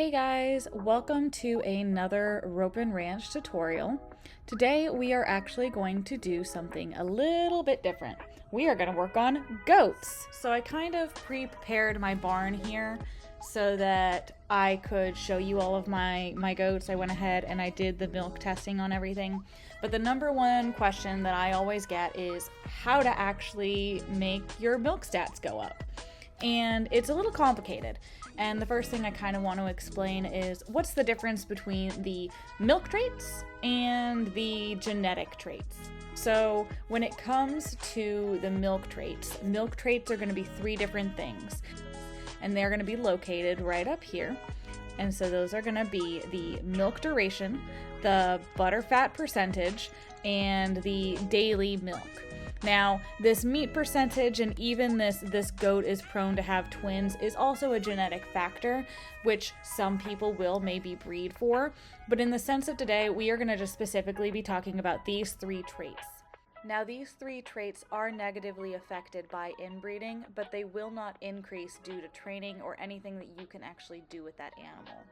Hey guys, welcome to another Ropin Ranch tutorial. Today we are actually going to do something a little bit different. We are going to work on goats. So I kind of pre-prepared my barn here so that I could show you all of my goats. I went ahead and I did the milk testing on everything. But the number one question that I always get is how to actually make your milk stats go up. And it's a little complicated. And the first thing I kind of want to explain is what's the difference between the milk traits and the genetic traits. So when it comes to the milk traits are going to be three different things. And they're going to be located right up here. And so those are going to be the milk duration, the butter fat percentage, and the daily milk. Now, this meat percentage and even this goat is prone to have twins is also a genetic factor, which some people will maybe breed for. But in the sense of today, we are going to just specifically be talking about these three traits. Now, these three traits are negatively affected by inbreeding, but they will not increase due to training or anything that you can actually do with that animal.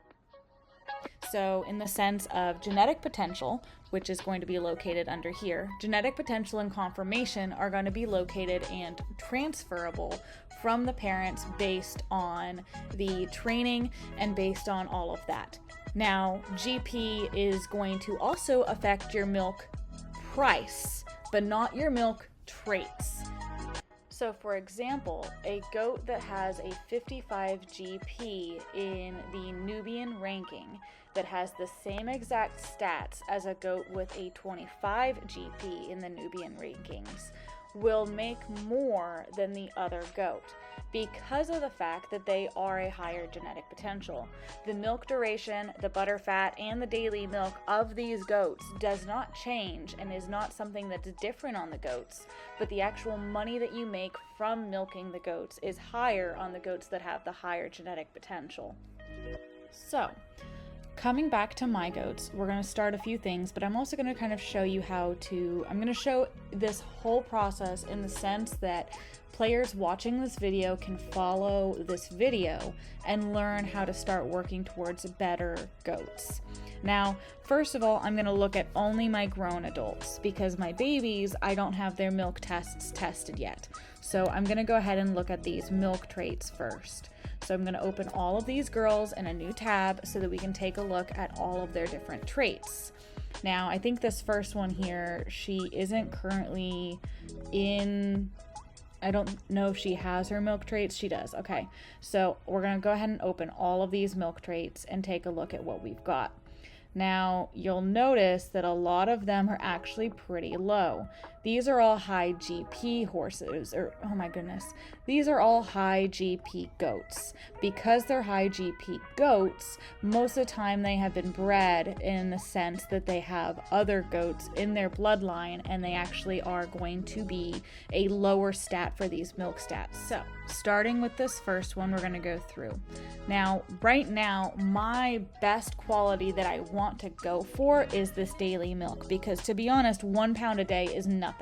So in the sense of genetic potential, which is going to be located under here, genetic potential and conformation are going to be located and transferable from the parents based on the training and based on all of that. Now, GP is going to also affect your milk price, but not your milk traits. So for example, a goat that has a 55 GP in the Nubian ranking that has the same exact stats as a goat with a 25 GP in the Nubian rankings will make more than the other goat because of the fact that they are a higher genetic potential. The milk duration, the butter fat, and the daily milk of these goats does not change and is not something that's different on the goats, but the actual money that you make from milking the goats is higher on the goats that have the higher genetic potential. So, coming back to my goats, we're going to start a few things, but I'm also going to kind of show you I'm going to show this whole process in the sense that players watching this video can follow this video and learn how to start working towards better goats. Now, first of all, I'm going to look at only my grown adults because my babies, I don't have their milk tests tested yet. So I'm going to go ahead and look at these milk traits first. So I'm going to open all of these girls in a new tab so that we can take a look at all of their different traits. Now, I think this first one here, she isn't currently in, I don't know if she has her milk traits. She does. Okay. So we're going to go ahead and open all of these milk traits and take a look at what we've got. Now, you'll notice that a lot of them are actually pretty low. These are all high GP horses, oh my goodness, these are all high GP goats. Because they're high GP goats, most of the time they have been bred in the sense that they have other goats in their bloodline and they actually are going to be a lower stat for these milk stats. So, starting with this first one, we're going to go through. Now, right now, my best quality that I want to go for is this daily milk because, to be honest, 1 pound a day is nothing.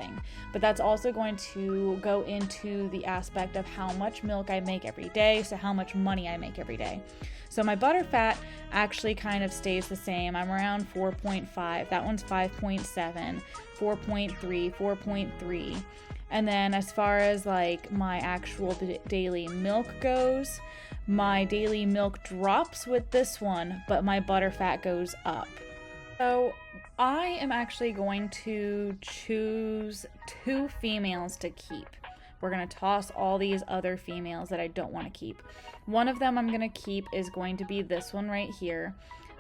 But that's also going to go into the aspect of how much milk I make every day, so how much money I make every day. So my butter fat actually kind of stays the same. I'm around 4.5. That one's 5.7, 4.3, 4.3. And then as far as like my actual daily milk goes, my daily milk drops with this one, but my butter fat goes up. So I am actually going to choose 2 females to keep. We're going to toss all these other females that I don't want to keep. One of them I'm going to keep is going to be this one right here.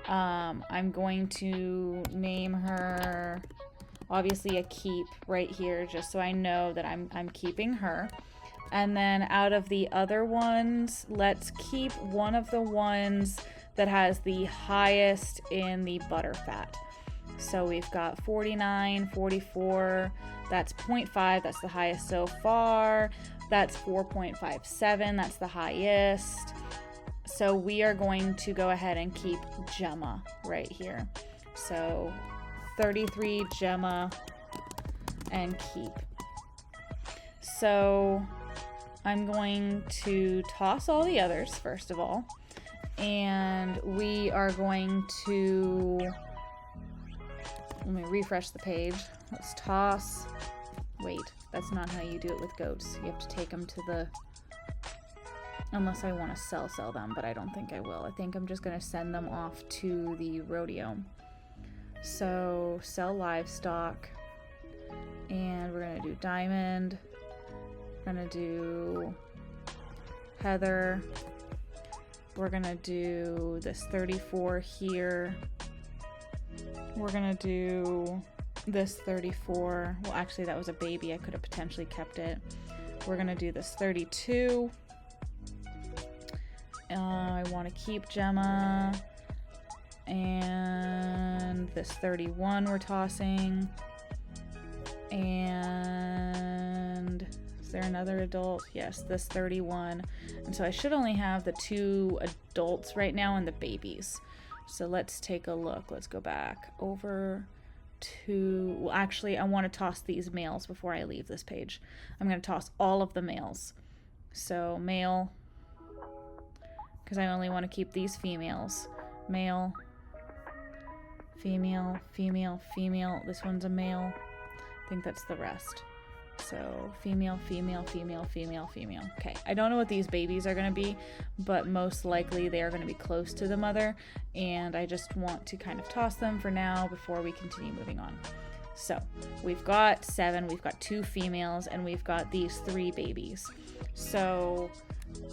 I'm going to name her obviously a keep right here just so I know that I'm keeping her. And then out of the other ones, let's keep one of the ones that has the highest in the butter fat. So we've got 49, 44, that's 0.5, that's the highest so far. That's 4.57, that's the highest. So we are going to go ahead and keep Gemma right here. So 33 Gemma and keep. So I'm going to toss all the others first of all. And we are going to, let me refresh the page. Let's toss. Wait, that's not how you do it with goats. You have to take them to the, unless I want to sell them, but I don't think I will. I think I'm just going to send them off to the rodeo. So sell livestock, and we're going to do diamond. We're going to do heather. We're going to do this 34 here. We're going to do this 34. Well, actually, that was a baby. I could have potentially kept it. We're going to do this 32. I want to keep Gemma. And this 31 we're tossing. And is there another adult? Yes, this 31. And so I should only have the 2 adults right now and the babies. So let's take a look. Let's go back over to, well, actually I want to toss these males before I leave this page. I'm going to toss all of the males. So male, because I only want to keep these females. Male, female, female, female. This one's a male. I think that's the rest. So female, female, female, female, female. Okay, I don't know what these babies are going to be, but most likely they are going to be close to the mother, and I just want to kind of toss them for now before we continue moving on. So we've got 7, we've got 2 females, and we've got these 3 babies. So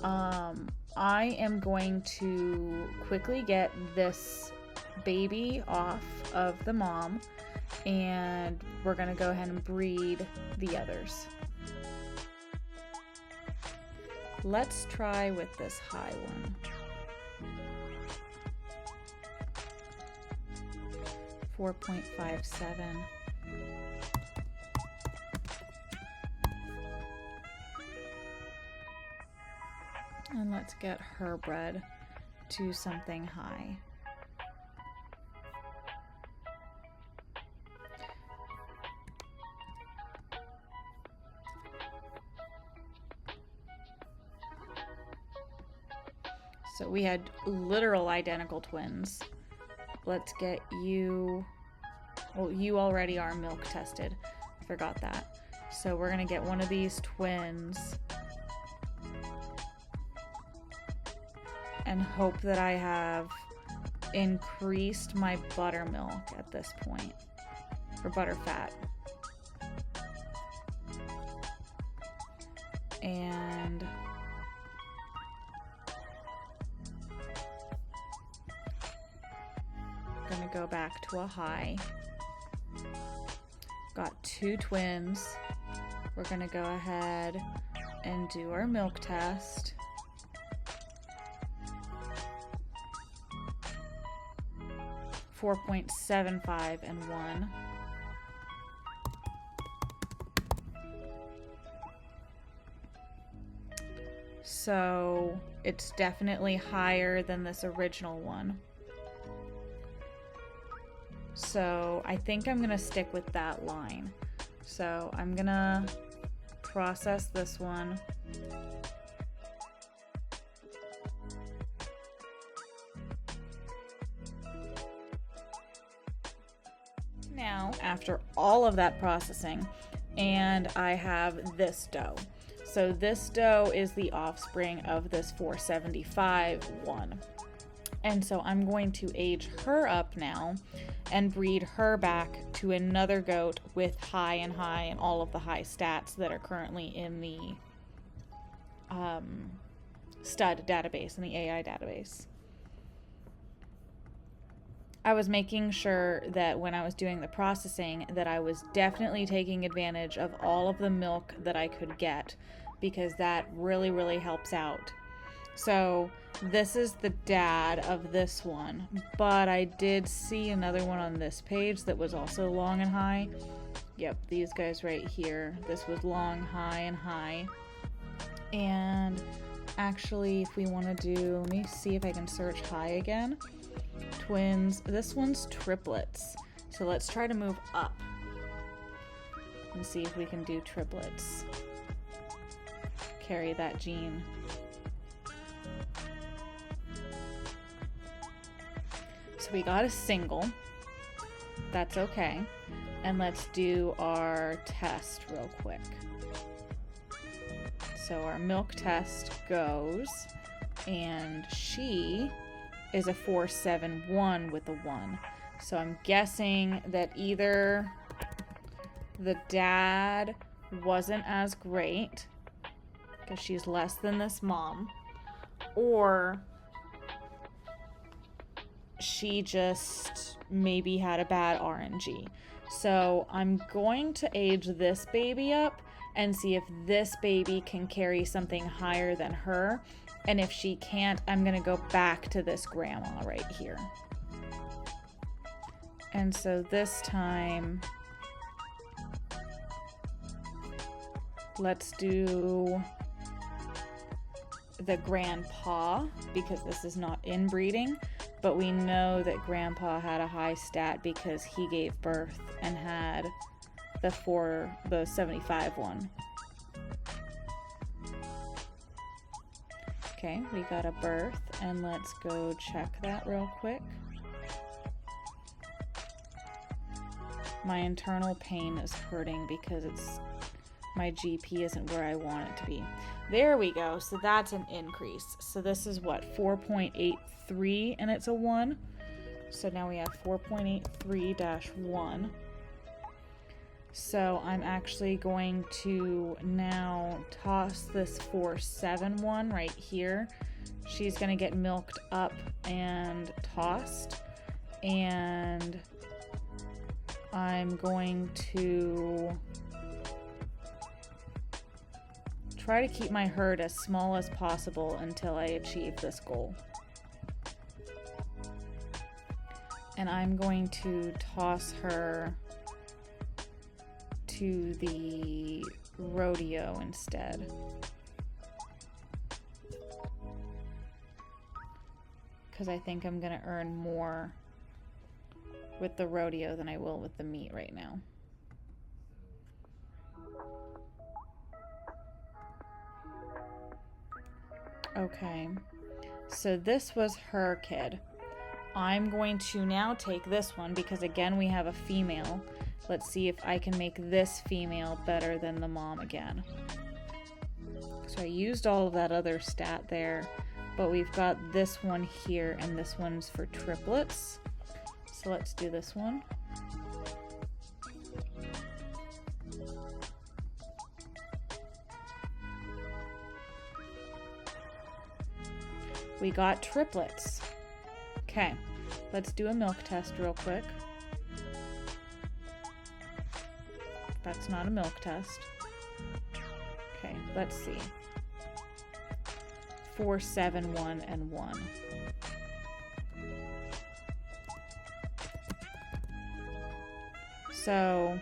I am going to quickly get this baby off of the mom, and we're going to go ahead and breed the others. Let's try with this high one. 4.57. And let's get her bred to something high. So we had literal identical twins. Let's get you, well, you already are milk tested. I forgot that. So we're gonna get one of these twins and hope that I have increased my buttermilk at this point, or butterfat. And gonna go back to a high. Got 2 twins. We're gonna go ahead and do our milk test. .75 and 1. So it's definitely higher than this original one. So I think I'm gonna stick with that line. So I'm gonna process this one. Now, after all of that processing, and I have this doe. So this doe is the offspring of this 475 one. And so I'm going to age her up now and breed her back to another goat with high and all of the high stats that are currently in the stud database, in the AI database. I was making sure that when I was doing the processing that I was definitely taking advantage of all of the milk that I could get, because that really, really helps out. So this is the dad of this one, but I did see another one on this page that was also long and high. Yep, these guys right here. This was long, high, and high. And actually, if we want to do, let me see if I can search high again. Twins. This one's triplets. So let's try to move up and see if we can do triplets. Carry that gene. So we got a single. That's okay. And let's do our test real quick. So our milk test goes, and she is a 471 with a 1. So I'm guessing that either the dad wasn't as great because she's less than this mom, or she just maybe had a bad RNG. So I'm going to age this baby up and see if this baby can carry something higher than her. And if she can't, I'm going to go back to this grandma right here. And so this time, let's do the grandpa, because this is not inbreeding, but we know that grandpa had a high stat because he gave birth and had the 75 one. Okay, we got a birth, and let's go check that real quick. My internal pain is hurting because my GP isn't where I want it to be. There we go. So that's an increase. So this is what, 4.83, and it's a 1. So now we have 4.83-1. So I'm actually going to now toss this 471 right here. She's going to get milked up and tossed. And I'm going to try to keep my herd as small as possible until I achieve this goal. And I'm going to toss her to the rodeo instead. Because I think I'm going to earn more with the rodeo than I will with the meat right now. Okay, so this was her kid. I'm going to now take this one because again we have a female. Let's see if I can make this female better than the mom again. So I used all of that other stat there, but we've got this one here, and this one's for triplets. So let's do this one. We got triplets. Okay, let's do a milk test real quick. That's not a milk test. Okay, let's see. 4, 7, 1, and 1. So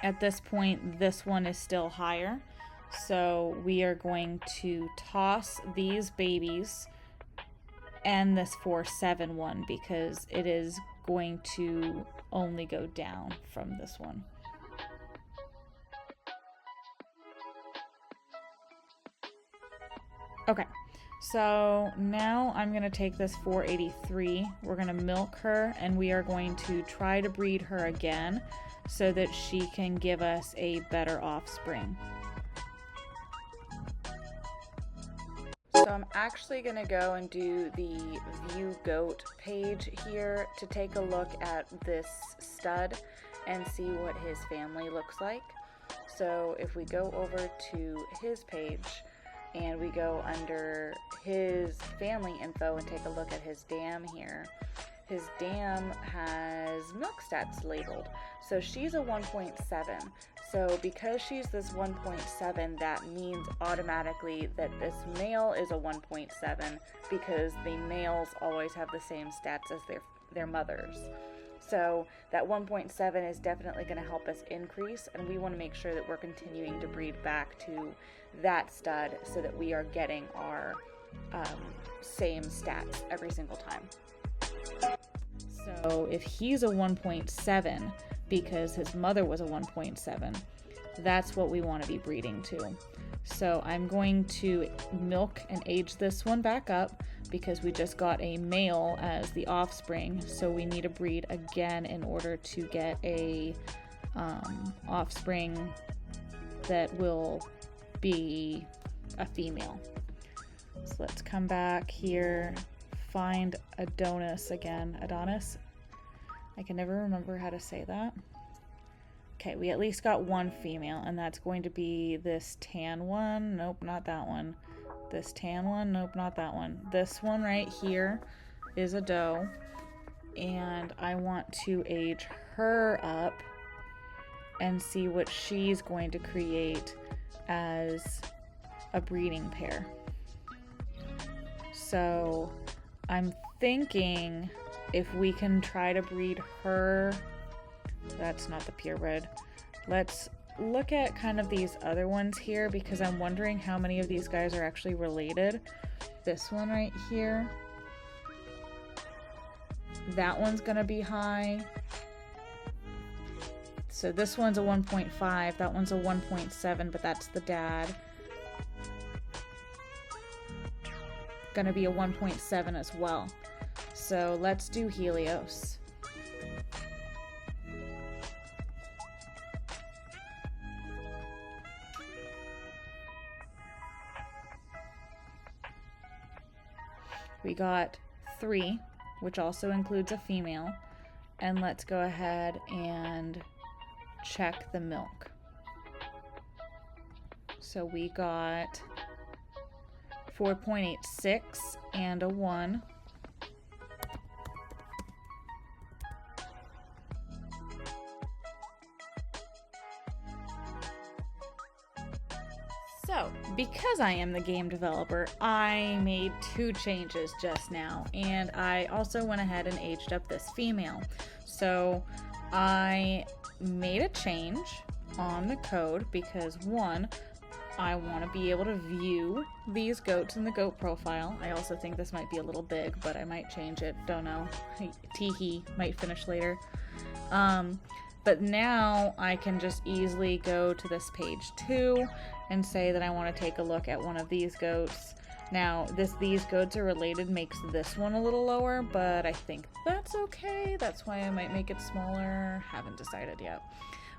at this point, this one is still higher. So we are going to toss these babies and this 4, 7, 1 because it is going to only go down from this one. Okay, so now I'm going to take this 483. We're going to milk her, and we are going to try to breed her again so that she can give us a better offspring. So I'm actually going to go and do the View Goat page here to take a look at this stud and see what his family looks like. So if we go over to his page and we go under his family info and take a look at his dam here, his dam has milk stats labeled. So she's a 1.7. So because she's this 1.7, that means automatically that this male is a 1.7 because the males always have the same stats as their mothers. So that 1.7 is definitely going to help us increase, and we want to make sure that we're continuing to breed back to that stud so that we are getting our same stats every single time. So if he's a 1.7 because his mother was a 1.7, that's what we want to be breeding to. So I'm going to milk and age this one back up because we just got a male as the offspring. So we need to breed again in order to get a offspring that will be a female. So let's come back here, find Adonis again. Adonis? I can never remember how to say that. Okay, we at least got one female, and that's going to be this tan one. Nope, not that one. This tan one. Nope, not that one. This one right here is a doe, and I want to age her up and see what she's going to create as a breeding pair. So I'm thinking if we can try to breed her. That's not the purebred. Let's look at kind of these other ones here because I'm wondering how many of these guys are actually related. This one right here. That one's gonna be high. So this one's a 1.5, that one's a 1.7, but that's the dad. Gonna be a 1.7 as well. So let's do Helios. We got 3, which also includes a female. And let's go ahead and check the milk. So we got 4.86 and a 1. So, because I am the game developer, I made 2 changes just now, and I also went ahead and aged up this female. So, I made a change on the code because 1, I want to be able to view these goats in the goat profile. I also think this might be a little big, but I might change it. Don't know. Teehee might finish later. But now I can just easily go to this page 2 and say that I want to take a look at one of these goats. Now, these goats are related makes this one a little lower, but I think that's okay. That's why I might make it smaller. Haven't decided yet.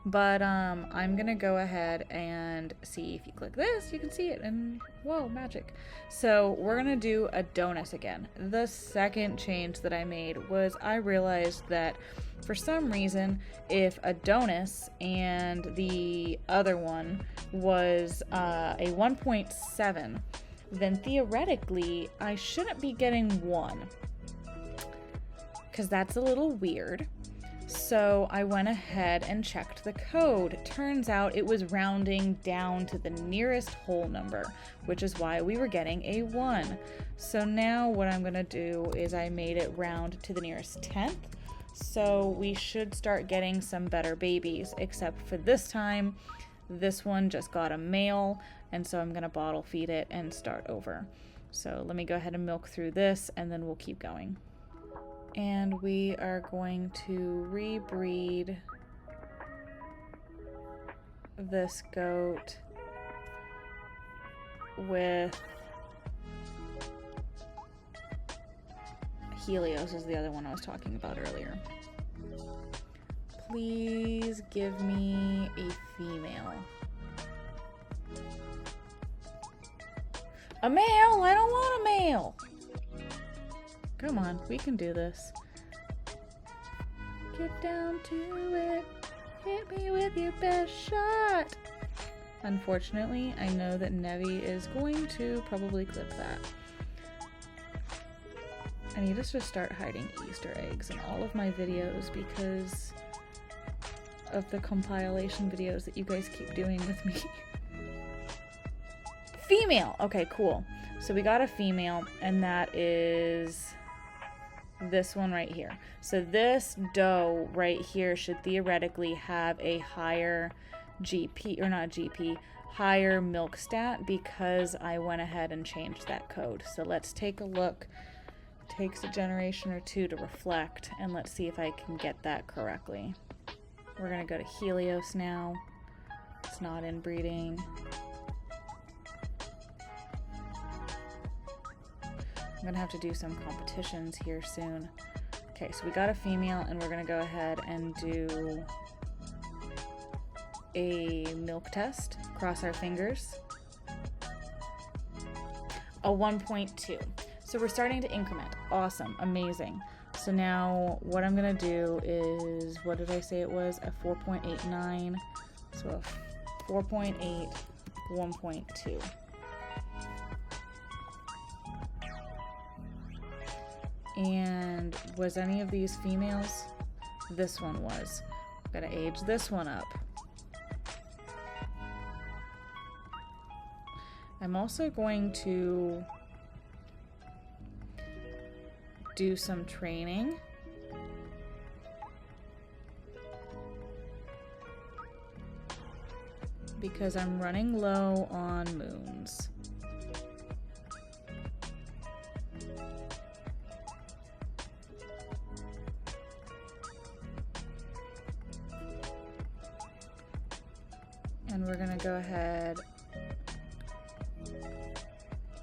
But I'm gonna go ahead and see if you click this, you can see it, and whoa, magic. So we're gonna do Adonis again. The second change that I made was I realized that for some reason, if Adonis and the other one was a 1.7, then theoretically I shouldn't be getting 1, because that's a little weird. So I went ahead and checked the code. Turns out it was rounding down to the nearest whole number, which is why we were getting a 1. So now what I'm gonna do is I made it round to the nearest 10th. So we should start getting some better babies, except for this time, this one just got a male, and so I'm gonna bottle feed it and start over. So let me go ahead and milk through this, and then we'll keep going. And we are going to rebreed this goat with Helios is the other one I was talking about earlier. Please give me a female. A male? I don't want a male. Come on, we can do this. Get down to it. Hit me with your best shot. Unfortunately, I know that Nevi is going to probably clip that. I need to just start hiding Easter eggs in all of my videos because of the compilation videos that you guys keep doing with me. Female! Okay, cool. So we got a female, and that is this one right here. So this doe right here should theoretically have a higher GP, or not GP, higher milk stat because I went ahead and changed that code. So let's take a look. It takes a generation or 2 to reflect, and let's see if I can get that correctly. We're gonna go to Helios now. It's not inbreeding. gonna have to do some competitions here soon. Okay, so we got a female, and we're gonna go ahead and do a milk test. Cross our fingers. A 1.2. So we're starting to increment. Awesome, amazing. So now what I'm gonna do is, what did I say it was? A 4.89. So a 4.8, 1.2. And was any of these females? This one was. I'm gonna age this one up. I'm also going to do some training. Because I'm running low on moons. And we're gonna go ahead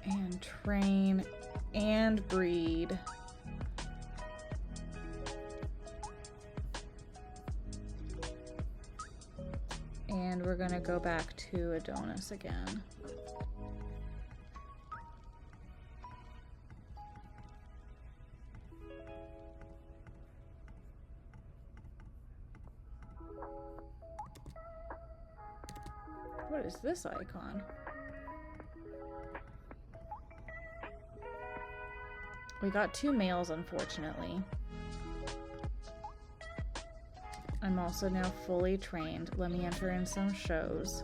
and train and breed. And we're gonna go back to Adonis again. What is this icon? We got 2 males, unfortunately. I'm also now fully trained. Let me enter in some shows.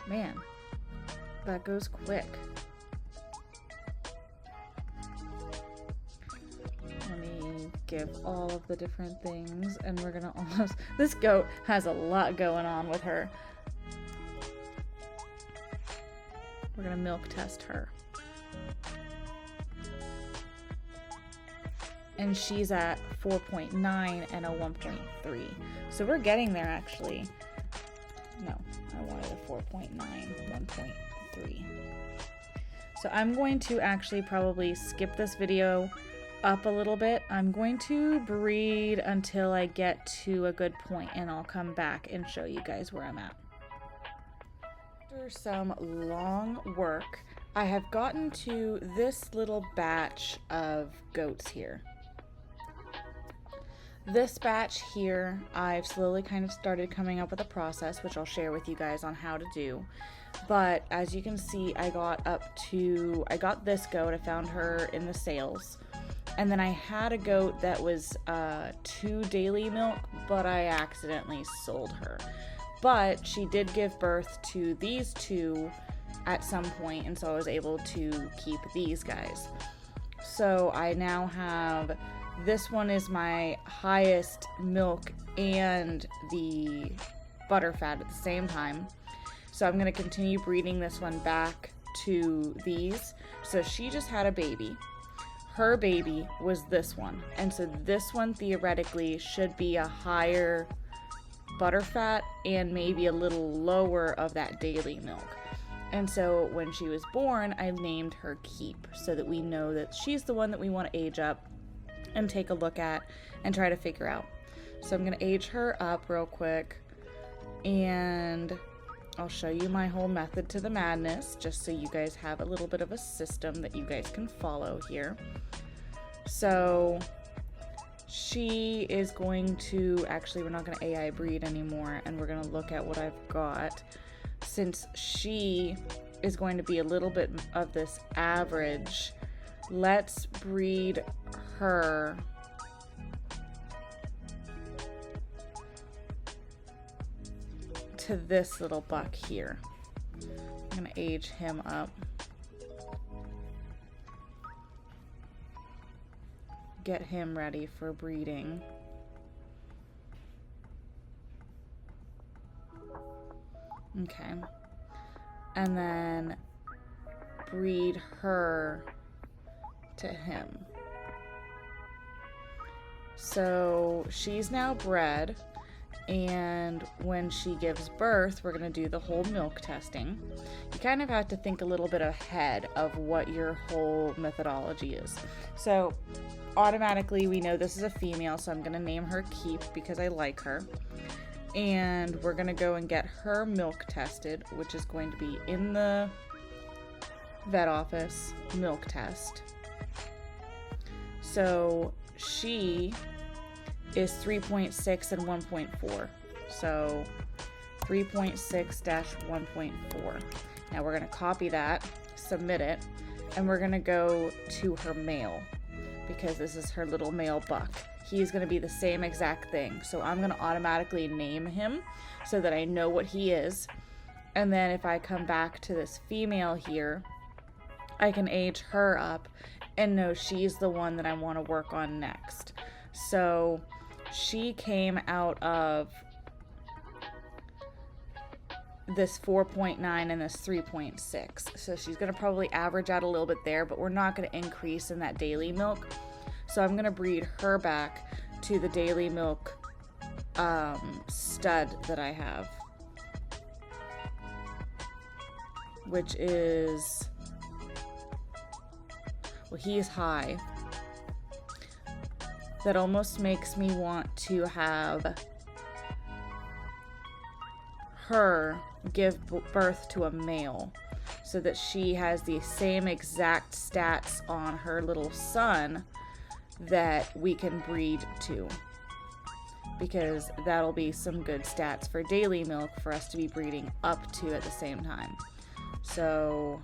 Man, that goes quick. Let me give all of the different things, and we're gonna almost... This goat has a lot going on with her. We're gonna milk test her. And she's at 4.9 and a 1.3. So we're getting there, actually. No, I wanted a 4.9, 1.3. So I'm going to actually probably skip this video up a little bit. I'm going to breed until I get to a good point, and I'll come back and show you guys where I'm at. After some long work, I have gotten to this little batch of goats here. This batch here, I've slowly kind of started coming up with a process, which I'll share with you guys on how to do. But as you can see, I got this goat. I found her in the sales. And then I had a goat that was 2 daily milk, but I accidentally sold her. But she did give birth to these 2 at some point, and so I was able to keep these guys. So I now have... This one is my highest milk and the butterfat at the same time. So I'm going to continue breeding this one back to these. So she just had a baby. Her baby was this one. And so this one theoretically should be a higher butterfat and maybe a little lower of that daily milk. And so when she was born, I named her Keep so that we know that she's the one that we want to age up and take a look at and try to figure out. So I'm gonna age her up real quick, and I'll show you my whole method to the madness just so you guys have a little bit of a system that you guys can follow here. So she is going to, actually we're not gonna AI breed anymore, and we're gonna look at what I've got. Since she is going to be a little bit of this average, let's breed her to this little buck here. I'm gonna age him up. Get him ready for breeding. Okay. And then breed her to him. So she's now bred, And when she gives birth, we're going to do the whole milk testing. You kind of have to think a little bit ahead of what your whole methodology is. So automatically we know this is a female, so I'm going to name her Keep because I like her. And we're going to go and get her milk tested, which is going to be in the vet office milk test. So she is 3.6 and 1.4. So 3.6-1.4. Now we're going to copy that, submit it, and we're going to go to her male because this is her little male buck. He's going to be the same exact thing. So I'm going to automatically name him so that I know what he is. And then if I come back to this female here, I can age her up and know she's the one that I want to work on next. So she came out of this 4.9 and this 3.6. So she's going to probably average out a little bit there, but we're not going to increase in that daily milk. So I'm going to breed her back to the daily milk stud that I have, which is, well, he's high. That almost makes me want to have her give birth to a male so that she has the same exact stats on her little son that we can breed to, because that'll be some good stats for daily milk for us to be breeding up to at the same time. So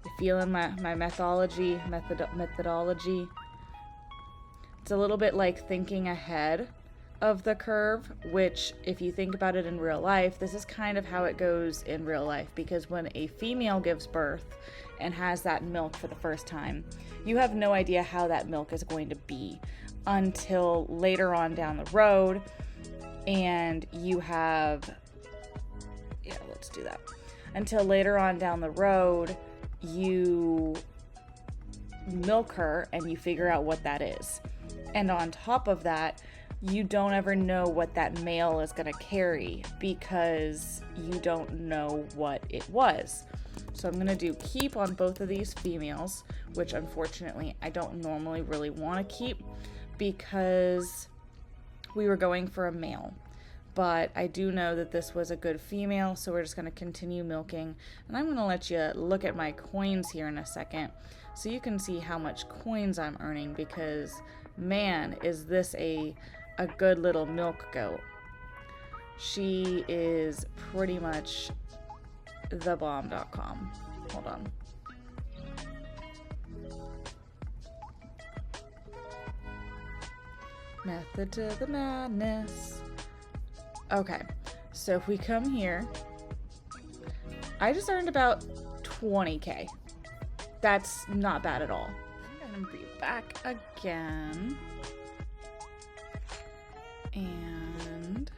you feeling my methodology? It's a little bit like thinking ahead of the curve, which if you think about it in real life, this is kind of how it goes in real life, because when a female gives birth and has that milk for the first time, you have no idea how that milk is going to be until later on down the road, and you have, let's do that. Until later on down the road, you milk her and you figure out what that is. And on top of that, you don't ever know what that male is going to carry because you don't know what it was. So I'm going to do keep on both of these females, which unfortunately I don't normally really want to keep because we were going for a male. But I do know that this was a good female, so we're just going to continue milking. And I'm going to let you look at my coins here in a second so you can see how much coins I'm earning, because man, is this a good little milk goat. She is pretty much the bomb.com. Hold on. Method to the madness. Okay, so if we come here, I just earned about 20K. That's not bad at all. I'm gonna be back again. And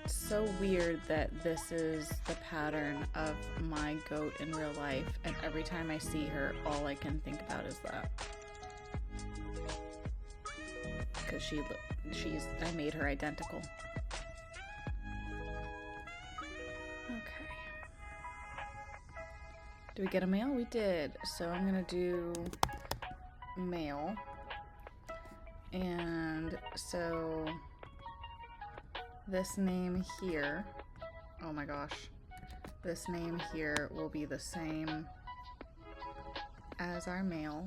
it's so weird that this is the pattern of my goat in real life, and every time I see her, all I can think about is that. Because I made her identical. Okay. Did we get a male? We did. So I'm gonna do male. And so this name here, oh my gosh, this name here will be the same as our male.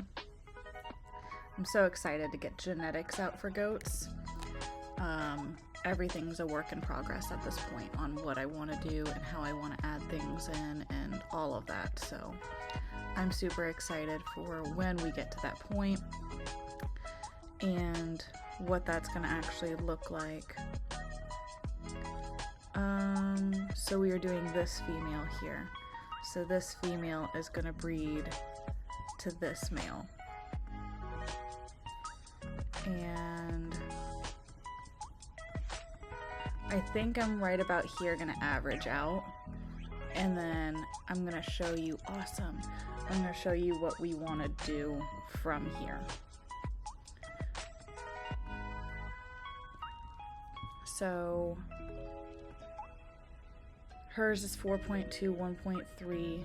I'm so excited to get genetics out for goats. Everything's a work in progress at this point on what I want to do and how I want to add things in and all of that. So I'm super excited for when we get to that point and what that's going to actually look like. So we are doing this female here. So this female is going to breed to this male. And I think I'm right about here going to average out. And then I'm going to show you, awesome, I'm going to show you what we want to do from here. So hers is 4.2, 1.3.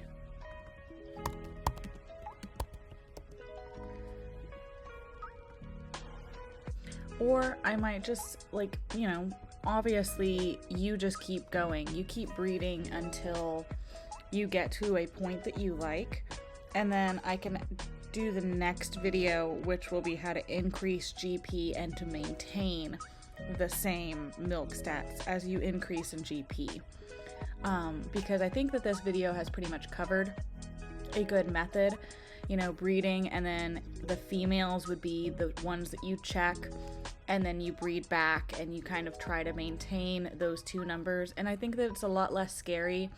Or I might just, like, you know, obviously you just keep going. You keep breeding until you get to a point that you like, and then I can do the next video, which will be how to increase GP and to maintain the same milk stats as you increase in GP. Because I think that this video has pretty much covered a good method, you know, breeding, and then the females would be the ones that you check, and then you breed back and you kind of try to maintain those two numbers. And I think that it's a lot less scary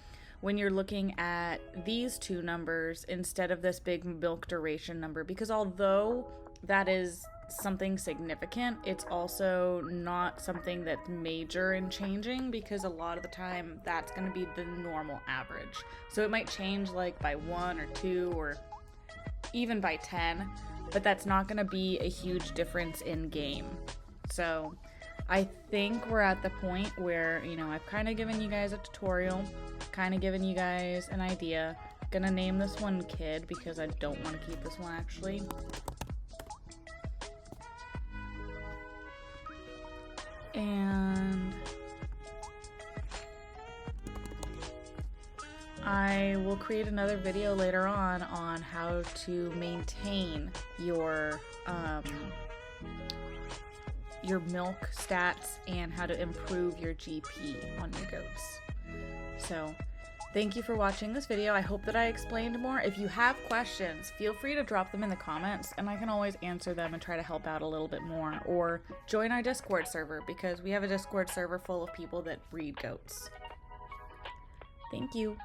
when you're looking at these two numbers instead of this big milk duration number, because although that is something significant, it's also not something that's major in changing, because a lot of the time that's going to be the normal average. So it might change like by 1 or 2 or even by 10, but that's not going to be a huge difference in game. So I think we're at the point where, you know, I've kind of given you guys a tutorial, kind of given you guys an idea. Gonna name this one Kid because I don't want to keep this one actually. And I will create another video later on how to maintain your milk stats and how to improve your GP on your goats. So thank you for watching this video. I hope that I explained more. If you have questions, feel free to drop them in the comments and I can always answer them and try to help out a little bit more, or join our Discord server, because we have a Discord server full of people that breed goats. Thank you.